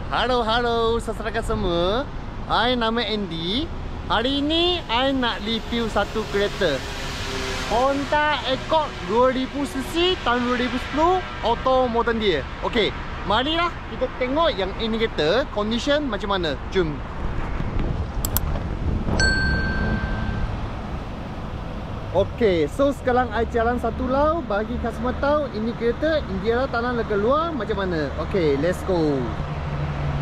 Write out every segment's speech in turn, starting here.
Halo saudara semua. I nama Andy. Hari ini I nak review satu kereta Honda Accord 2000cc tahun 2010 auto modern dia. Okey, marilah kita tengok yang ini kereta condition macam mana. Jom. Okey, so sekarang I jalan satu lau bagi customer tahu ini kereta India tanah lega luar macam mana. Okey, let's go.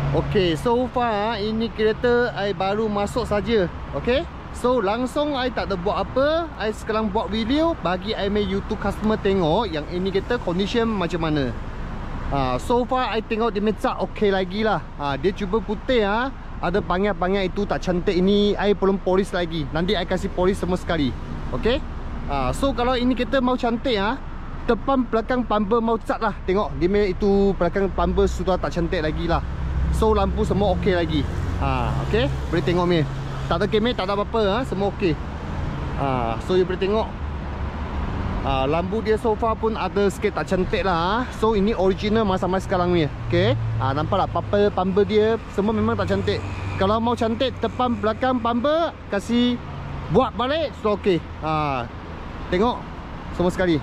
Okey, so far ini kereta I baru masuk saja. Okey, so langsung I tak ada buat apa. I sekarang buat video bagi I punya YouTube customer tengok yang ini kereta condition macam mana. So far I tengok dia mecat okey lagi lah. Dia cuba putih ada banyak-banyak itu tak cantik. Ini I belum polish lagi. Nanti I kasih polish semua sekali. Okey. So kalau ini kereta mau cantik depan belakang bumper mau cat lah. Tengok dia itu belakang bumper sudah tak cantik lagi lah. So lampu semua okey lagi. Okey, boleh tengok ni. Tak ada kemek, tak ada apa-apa, semua okey. So you boleh tengok. Lampu dia so far pun ada sikit tak cantik lah. So ini original masa sekarang ni. Okey. Nampak tak bumper dia semua memang tak cantik. Kalau mau cantik depan belakang bumper kasih buat balik so okey. Tengok semua sekali.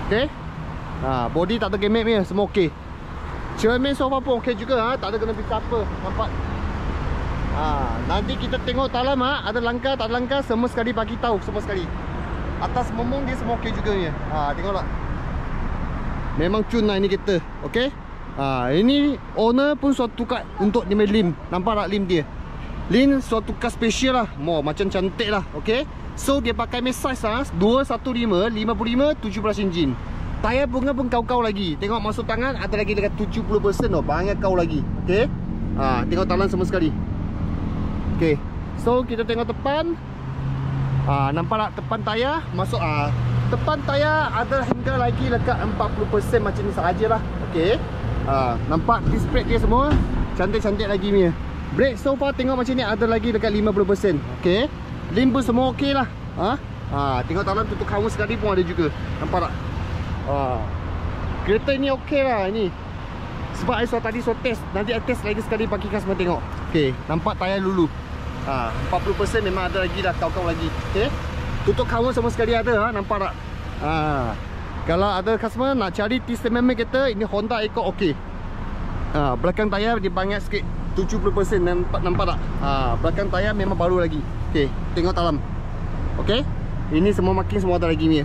Okey. Body tak ada kemek ni, semua okey. Cermin sofa pun okey juga, tak ada kena pisah apa. Nampak? Nanti kita tengok dalam ada langkah tak ada langkah semua sekali bagi tahu semua sekali. Atas momong dia semua okey juga ni. Tengoklah. Memang cun lah ini kereta. Okey? Ini owner pun suatu tukar untuk dia lim. Nampak tak lim dia? Lim suatu tukar special lah. Macam cantik lah. Okey? So dia pakai size 215 55 17 inch. Tayar bunga pun kau-kau lagi. Tengok masuk tangan ada lagi dekat 70%. Banyak kau lagi. Okey. Tengok talan semua sekali. Okey. So kita tengok depan. Nampak tak depan tayar masuk depan tayar ada hingga lagi dekat 40% macam ni sajalah. Okey. Nampak disc brake dia semua cantik-cantik lagi ni. Brake so far tengok macam ni ada lagi dekat 50%. Okey. Lim pun semua okey lah. Tengok talan tutup kamu sekali pun ada juga. Nampak tak? Kereta ni okey lah ini. Sebab I tadi test. Nanti I test lagi sekali bagi customer tengok. Okey, nampak tayar dulu. 40% memang ada lagi dah kau-kau lagi. Okey. Tutup cover semua sekali ada nampak tak? Kalau ada customer nak cari testament kereta ini Honda Accord okey. Belakang tayar dia banyak sikit 70%. Nampak tak? Belakang tayar memang baru lagi. Okey, tengok dalam. Okey. Ini semua marking semua ada lagi ni.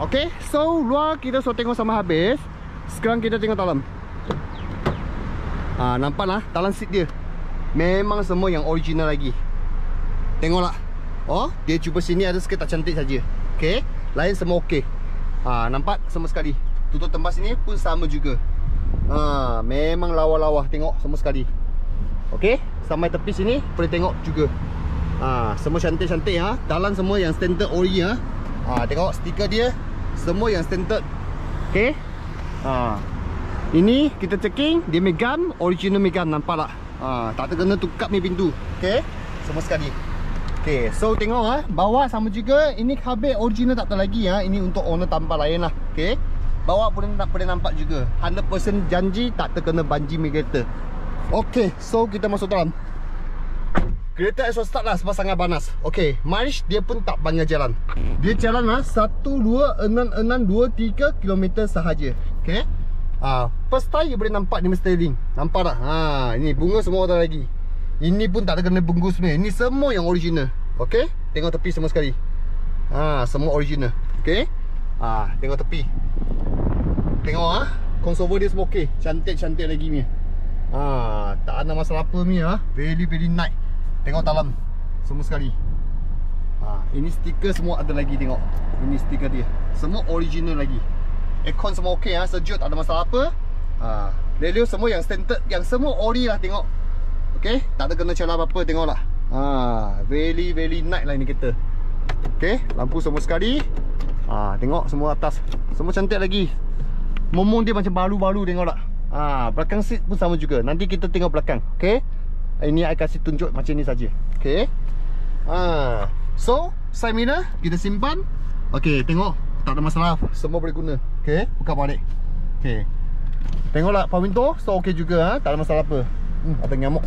Okay, so luar kita sudah tengok sama habis. Sekarang kita tengok dalam. Nampak lah dalam seat dia memang semua yang original lagi. Tengoklah. Dia cuba sini ada sikit tak cantik saja. Okay, lain semua okey. Nampak semua sekali. Tutup tempat sini pun sama juga. Memang lawa-lawa. Tengok semua sekali. Okay, sampai tepi sini boleh tengok juga. Semua cantik-cantik dalam semua yang standard ori tengok stiker dia semua yang standard. Okay. Ini kita checking dia megam original megam. Nampak tak? Tak ada kena tukar ni pintu. Okay. Semua sekali. Okay. So tengok bawah sama juga. Ini kabel original tak ada lagi ini untuk owner tambah lain lah. Okay. Bawah boleh nampak juga 100% janji tak terkena banjir kereta. Okay. So kita masuk dalam. Kereta I start lah sebab sangat panas. Okey, mileage dia pun tak banyak jalan. Dia jalan 12623 km sahaja. Okey. First time you boleh nampak ni steering. Nampak tak? Ini bunga semua ada lagi. Ini pun tak ada kena bungkus ni. Ini semua yang original. Okey. Tengok tepi semua sekali. Semua original. Okey. Tengok tepi. Tengok console dia semua okey. Cantik-cantik lagi ni. Tak ada masalah apa ni very nice. Tengok dalam semua sekali. Ini stiker semua ada lagi tengok. Ini stiker dia. Semua original lagi. Aircon semua okey sejuk tak ada masalah apa. Radio semua yang standard, yang semua ori lah tengok. Okey, tak ada kena celah apa-apa tengoklah. Very nice lah ini kereta. Okey, lampu semua sekali. Tengok semua atas. Semua cantik lagi. Momong dia macam baru-baru tengok tak. Belakang seat pun sama juga. Nanti kita tengok belakang. Okey. Ini I kasih tunjuk macam ni saja. Okay. So side mirror kita simpan. Okay, tengok tak ada masalah. Semua boleh guna. Okay, buka balik. Okay. Tengoklah power window, so okey juga ha? Tak ada masalah apa. Ada nyamuk.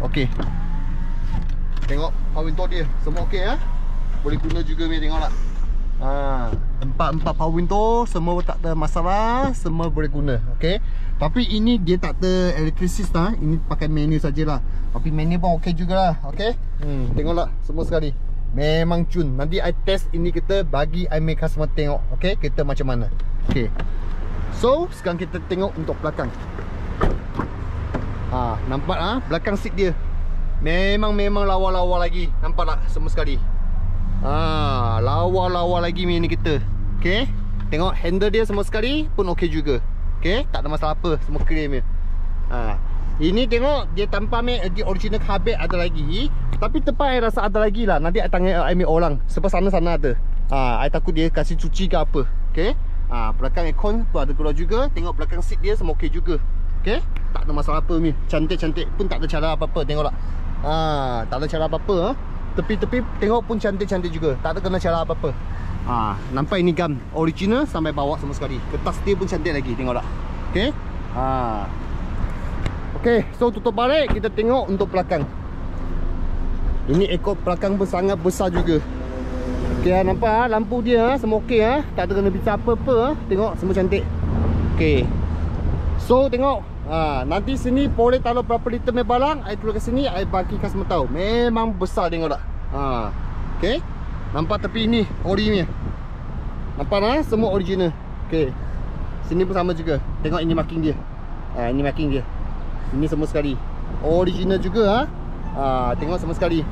Okey. Tengok power window dia, semua okey ha? Boleh guna juga ni, tengoklah. Empat power window, semua tak ada masalah, semua boleh guna. Okey. Tapi ini dia tak ada elektrisis lah. Ini pakai manual sajalah. Tapi manual pun okey jugalah. Okey. Tengoklah semua sekali. Memang cun. Nanti I test ini kita bagi I make customer tengok. Okey, kita macam mana. Okey. So, sekarang kita tengok untuk belakang. Nampak belakang seat dia. Memang lawa-lawa lagi. Nampak tak semua sekali. Lawa-lawa lagi ni kita. Okey. Tengok handle dia semua sekali pun okey juga. Okey, tak ada masalah apa, semua clear dia. Ini tengok dia tanpa di original carpet ada lagi. Tapi tepat I rasa ada lagi lah. Nanti I tanya I ambil orang. Sebab sana-sana ada. I takut dia kasih cuci ke apa. Okey. Belakang aircon pun ada keluar juga. Tengok belakang seat dia semua okey juga. Okey. Tak ada masalah apa ni. Cantik-cantik pun tak ada cara apa-apa. Tengoklah. Tak ada cara apa-apa. Tepi-tepi tengok pun cantik-cantik juga. Tak ada kena cara apa-apa. Nampak ini gam original sampai bawah semua sekali. Kertas dia pun cantik lagi. Tengok tak. Okey. Okey, so tutup balik. Kita tengok untuk belakang. Ini ekor belakang pun sangat besar juga. Okey, nampak lampu dia semua okey tak ada kena bincang apa-apa. Tengok semua cantik. Okey. So tengok. Nanti sini boleh taruh berapa liter punya barang. I turun ke sini, I bagi customer tahu. Memang besar, tengok tak. Okey. Nampak tepi ni ori ni. Nampak semua original. Okey. Sini pun sama juga. Tengok ini marking dia. Ini marking dia. Ini semua sekali original juga tengok semua sekali.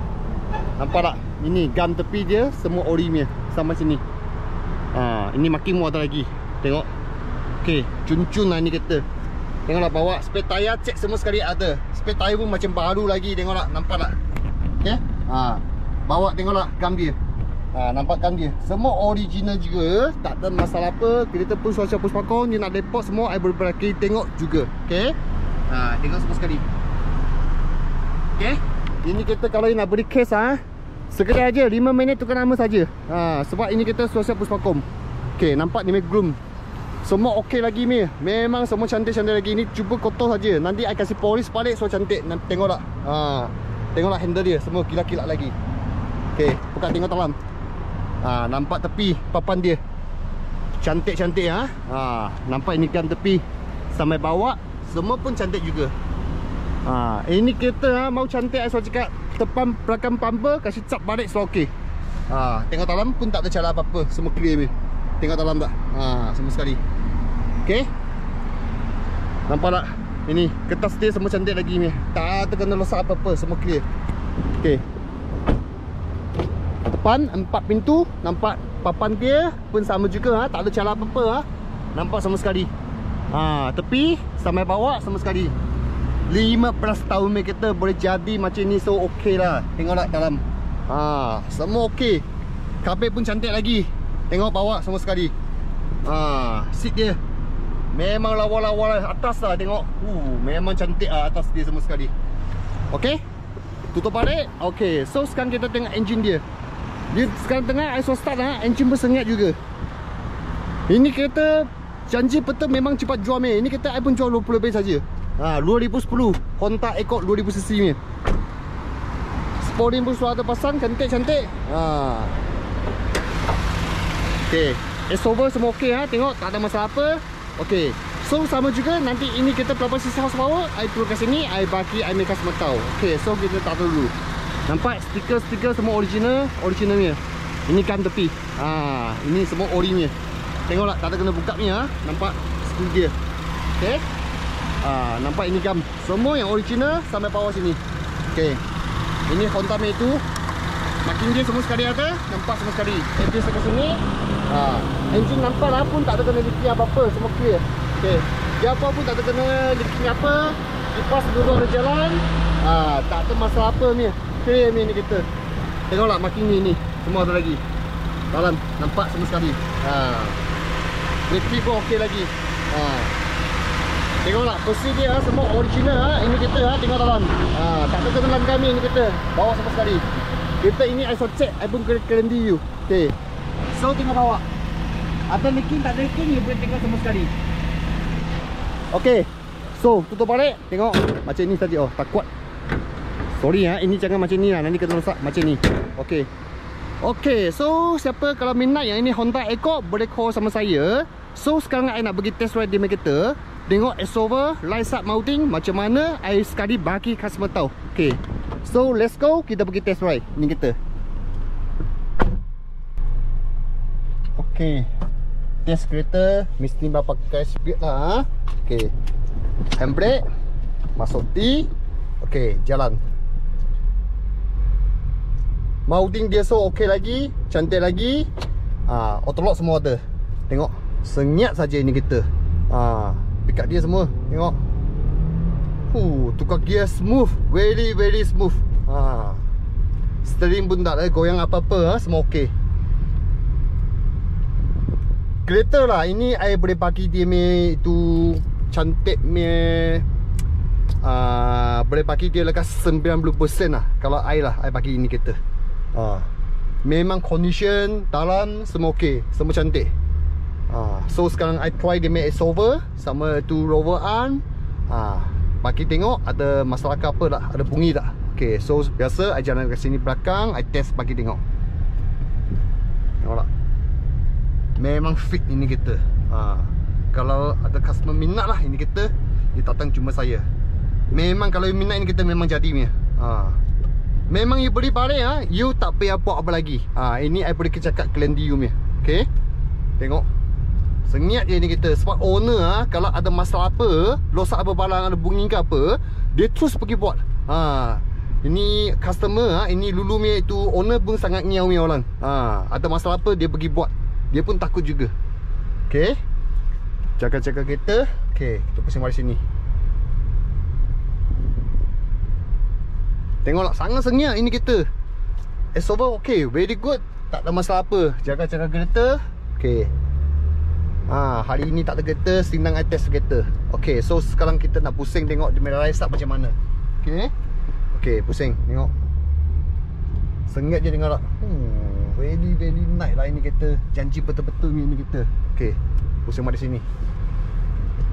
Nampak tak? Ini gam tepi dia semua ori ni sama sini. Ini marking mu ada lagi. Tengok. Okey, cun-cun lah ni kita. Tengoklah bawa spare tayar cek semua sekali ada. Spare tayar pun macam baru lagi, tengoklah. Nampak tak? Okey. Bawa tengoklah gam dia. Nampak gam dia. Semua original juga, tak ada masalah apa. Kita pun suara puspakong, dia nak depot semua, I boleh berlaki tengok juga. Okey. Tengok semua sekali. Okey. Ini kita kalau nak beri case sekedar aja 5 minit tukar nama saja. Sebab ini kita suara puspakong. Okey, nampak ni groom. Semua okey lagi ni. Memang semua cantik-cantik lagi. Ni cuba kotor saja. Nanti I kasih polish balik so cantik. Tengok tak? Tengoklah handle dia semua kilat-kilat lagi. Okey, buka tengok dalam. Nampak tepi papan dia. Cantik-cantik nampak ini kan tepi sampai bawah semua pun cantik juga. Ini kita mau cantik saya cakap depan belakang bumper kasih cap balik so okey. Tengok dalam pun tak ada cara apa-apa, semua clear ni. Tengok dalam tak? Semua sekali. Okey. Nampak tak? Ini kertas dia semua cantik lagi ni. Tak ada kena rosak apa-apa, semua clear. Okey. Depan 4 pintu, nampak papan dia pun sama juga tak ada cara apa-apa Nampak sama sekali. Tepi sampai bawah sama sekali. 15 tahun ni kita boleh jadi macam ni so okey lah. Tengok tak dalam. Semua okey. Kabel pun cantik lagi. Tengok bawah semua sekali. Seat dia memang lawa-lawa atas lah. Tengok. Memang cantik atas dia semua sekali. Okey. Tutup balik. Okey. So sekarang kita tengok engine dia. Dia sekarang tengah ISO start engine pun sengat juga. Ini kereta janji betul memang cepat jual ni. Ini kereta I pun jual 20 lebih saja. 2010 Honda Accord 2000cc ni. Spoiling pun sudah ada pasang, cantik-cantik. Okey, S-over semua okey tengok tak ada masalah apa. Okey. So sama juga nanti ini kita berapa sisa horsepower, I turun ke sini, I bagi I make customer tahu. Okey, so kita taruh dulu. Nampak stiker-stiker semua original ni. Ini kan tepi. Ini semua ori ni. Tengoklah tak ada kena buka ni Nampak skru dia. Okey. Nampak ini gam. Semua yang original sampai bawah sini. Okey. Ini Honda Mate itu. Marking dia semua sekali ada. Nampak semua sekali. Engine ke sini. Engine nampak lah pun tak ada kena leaking apa-apa. Semua clear. Okey. Dia apa pun tak ada kena leaking apa. Kipas duduk ada jalan. Tak ada masalah apa ni. Clear ni kita. Tengoklah marking ni. Semua ada lagi. Dalam nampak semua sekali. Bateri pun okey lagi. Tengoklah besi dia semua original Ini kita tengok dalam. Tak ada kena kami ni kita. Bawa sama sekali. Kita ini ISO check. I pun guarantee you. Okey. So tengok bawah. Ada leaking tak ada leaking you boleh tengok sama sekali. Okay, so tutup balik. Tengok macam ni tadi. Oh, tak kuat. Sorry ya, ini jangan macam ni lah, nanti kena rosak macam ni. Okay. Okay, so siapa kalau minat yang ini Honda Accord boleh call sama saya. So sekarang I nak pergi test ride di kereta. Tengok S-over, lights up mounting macam mana, I sekali bagi customer tahu. Okay, so let's go, kita pergi test ride ni kereta. Okay, test kereta mesti pakai speed lah. Okay, handbrake, masuk T. Okay, jalan. Mounting dia so okay lagi, cantik lagi. Autolock semua ada. Tengok, senyap saja ini kereta. Pick up dia semua, tengok. Tukar gear smooth, very smooth. Steering pun tak ada goyang apa-apa, semua okey. Kereta lah ini I boleh bagi dia itu cantik boleh bagi dia lekas 90% lah. Kalau I lah, I bagi ini kereta. Memang condition dalam semua okey, semua cantik. So sekarang I try dia make S-over sama tu rover arm. Bagi tengok ada masalah ke apa tak, ada bunyi tak. Okay, so biasa I jalan ke sini belakang, I test bagi tengok. Tengok tak, memang fit ini kereta. Kalau ada customer minat lah ini kereta, dia datang cuma saya. Memang kalau you minat ini kereta memang jadi punya. Memang you beli balik you tak payah buat apa lagi. Ini I boleh cakap klendi you punya. Okay, tengok senyap je ni kereta. Sebab owner kalau ada masalah apa, rosak apa barang, ada bunyi ke apa, dia terus pergi buat. Ini customer ini lulu punya itu owner pun sangat ngiau-ngiau orang. Ada masalah apa dia pergi buat. Dia pun takut juga. Okay, jaga-jaga kereta. Okay, kita pusing balik sini. Tengoklah, sangat senyap ini kereta. S-over okay, very good, tak ada masalah apa. Jaga-jaga kereta. Okay, hari ini tak ada kereta, senang I test kereta. Okay, so sekarang kita nak pusing tengok dia light up macam mana. Okay, okay, pusing tengok. Sengat je tengok tak. Very nice lah ini kereta. Janji betul-betul ini kereta. Okay, pusing balik sini.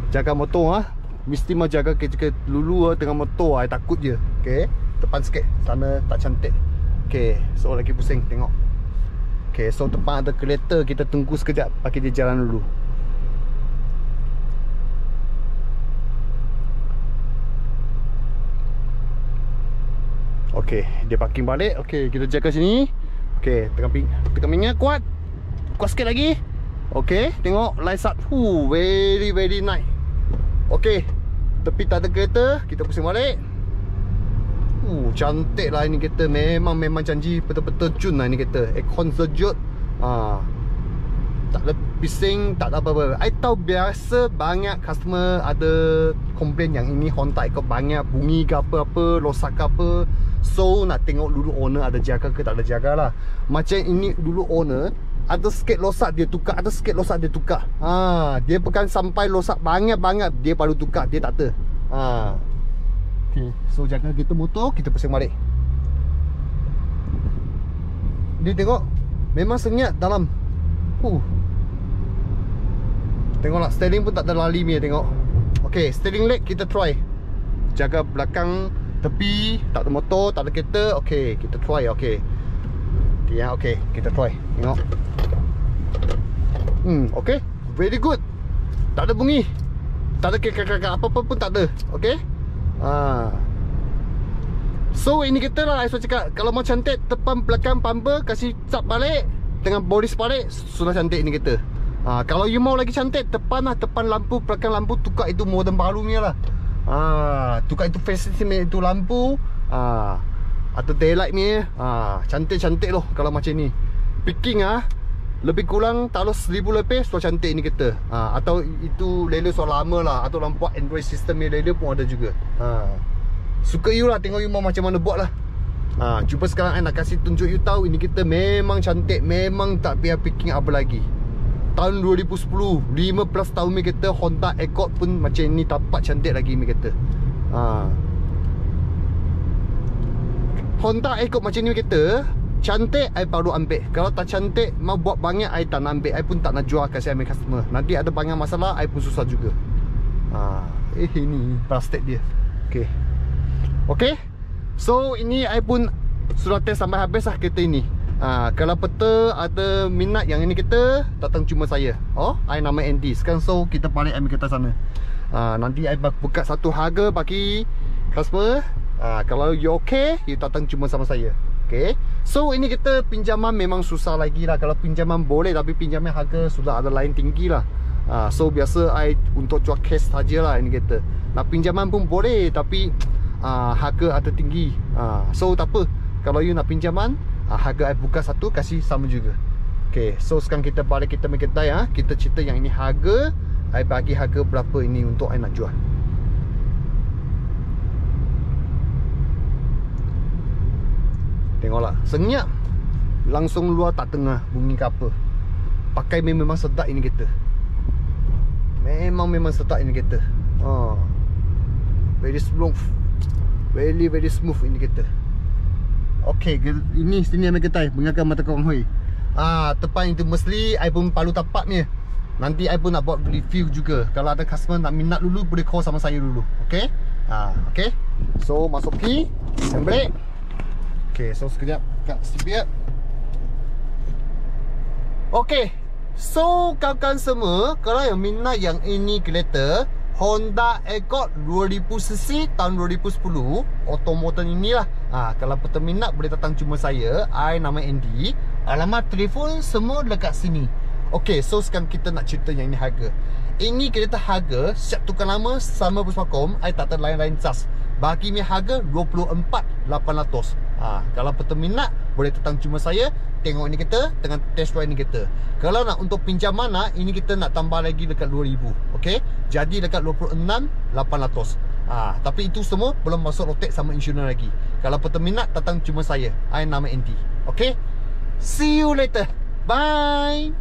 Jaga motor mesti mau jaga kerja lulu tengah motor. I takut je. Okay, depan sikit, sana tak cantik. Okay, so lagi pusing tengok. Okay, so depan ada kereta, kita tunggu sekejap bagi dia jalan dulu. Okay, dia parking balik. Okay, kita jaga sini. Okay, tekan minyak kuat. Kuat sikit lagi. Okay, tengok lights up. Very nice. Okay, tepi tak ada kereta, kita pusing balik. Cantik lah ini kereta. Memang janji betul-betul cun lah ini kereta. Aircon sejuk. Tak ada bising, tak ada apa-apa. I tahu biasa banyak customer ada komplain yang ini Honda Accord banyak bunyi ke apa-apa, rosak ke apa. So nak tengok dulu owner ada jaga ke tak ada jaga lah. Macam ini dulu owner ada sikit rosak dia tukar, ada sikit rosak dia tukar. Dia bukan sampai rosak banyak-banyak dia baru tukar, dia tak ada. Okay, so jaga kita motor, kita pusing balik. Dia tengok memang senyap dalam. Tengoklah, steering pun tak ada lali punya, tengok. Okay, steering leg kita try. Jaga belakang tepi, tak ada motor, tak ada kereta. Okay, kita try. Okay, okay, kita try. Tengok. Okay, very good. Tak ada bunyi, tak ada kekak-kekak apa-apa pun tak ada. Okay. So ini kita lah, saya cakap kalau mau cantik, depan belakang bumper kasih cap balik dengan body balik, sudah cantik ini kita. Kalau you mau lagi cantik, depan lah, depan lampu, belakang lampu tukar itu modern baru punya lah. Tukar itu facelift itu lampu, atau daylight punya. Cantik-cantik loh kalau macam ni. Picking lebih kurang taruh 1000 lebih, sudah cantik ni kita. Atau itu lele sudah lama lah, atau lampu Android system ni lele pun ada juga. Suka you lah, tengok you mau macam mana buat lah. Cuba sekarang I nak kasih tunjuk you tahu ini kita memang cantik, memang tak payah picking apa lagi. Tahun 2010, 15 tahun ni kita Honda Accord pun macam ni tapak cantik lagi ni kita. Honda Accord macam ni kita cantik, I baru ambil. Kalau tak cantik, mau buat banyak, I tak nak ambil. I pun tak nak jual kasih ambil customer. Nanti ada banyak masalah, I pun susah juga. Ini plastik dia. Okay. So ini I pun sudah test sampai habis lah kereta ini. Kalau peta ada minat yang ini kereta, datang cuma saya. I nama Andy. Sekarang so kita balik ambil kereta sana. Nanti I buka satu harga bagi customer. Kalau you okay, you datang cuma sama saya. Okay. So ini kita pinjaman memang susah lagi lah. Kalau pinjaman boleh, tapi pinjaman harga sudah ada lain tinggi lah. So biasa I untuk jual cash sajalah ini kereta. Nak pinjaman pun boleh, tapi harga ada tinggi. So tak apa, kalau you nak pinjaman, harga I buka satu, kasih sama juga. Okay, so sekarang kita balik kita main kedai. Kita cerita yang ini harga, I bagi harga berapa ini untuk I nak jual. Tengoklah, senyap. Langsung luar tak tengah bunyi ke apa. Pakai memang sedap ini kereta. Memang sedap ini kereta. Very smooth. Very smooth ini kereta. Okay, ini sini ambil kedai mengakan mata korang hui. Tepan itu mesti I pun palu tapak ni. Nanti I pun nak buat review juga. Kalau ada customer nak minat dulu, boleh call sama saya dulu. Okay. Okay. So masuk key, handbrake. Okay, so sekejap kat seat. Okay. So kawan-kawan semua, kalau yang minat yang ini kereta Honda Accord 2000cc tahun 2010, automotor inilah. Kalau peminat boleh datang cuma saya. I nama Andy. Alamat telefon semua dekat sini. Okay, so sekarang kita nak cerita yang ini harga. Ini kereta harga siap tukar lama sama Puspakom. I tak ada lain-lain cas. Bagi mi harga 24,800. Kalau peminat boleh datang cuma saya, tengok ini kereta dengan test drive ini kereta. Kalau nak untuk pinjaman, ini kita nak tambah lagi dekat 2000. Okay, jadi dekat 26,800. Tapi itu semua belum masuk rotek sama insurans lagi. Kalau peminat datang cuma saya. I nama Andy. Okay, see you later. Bye.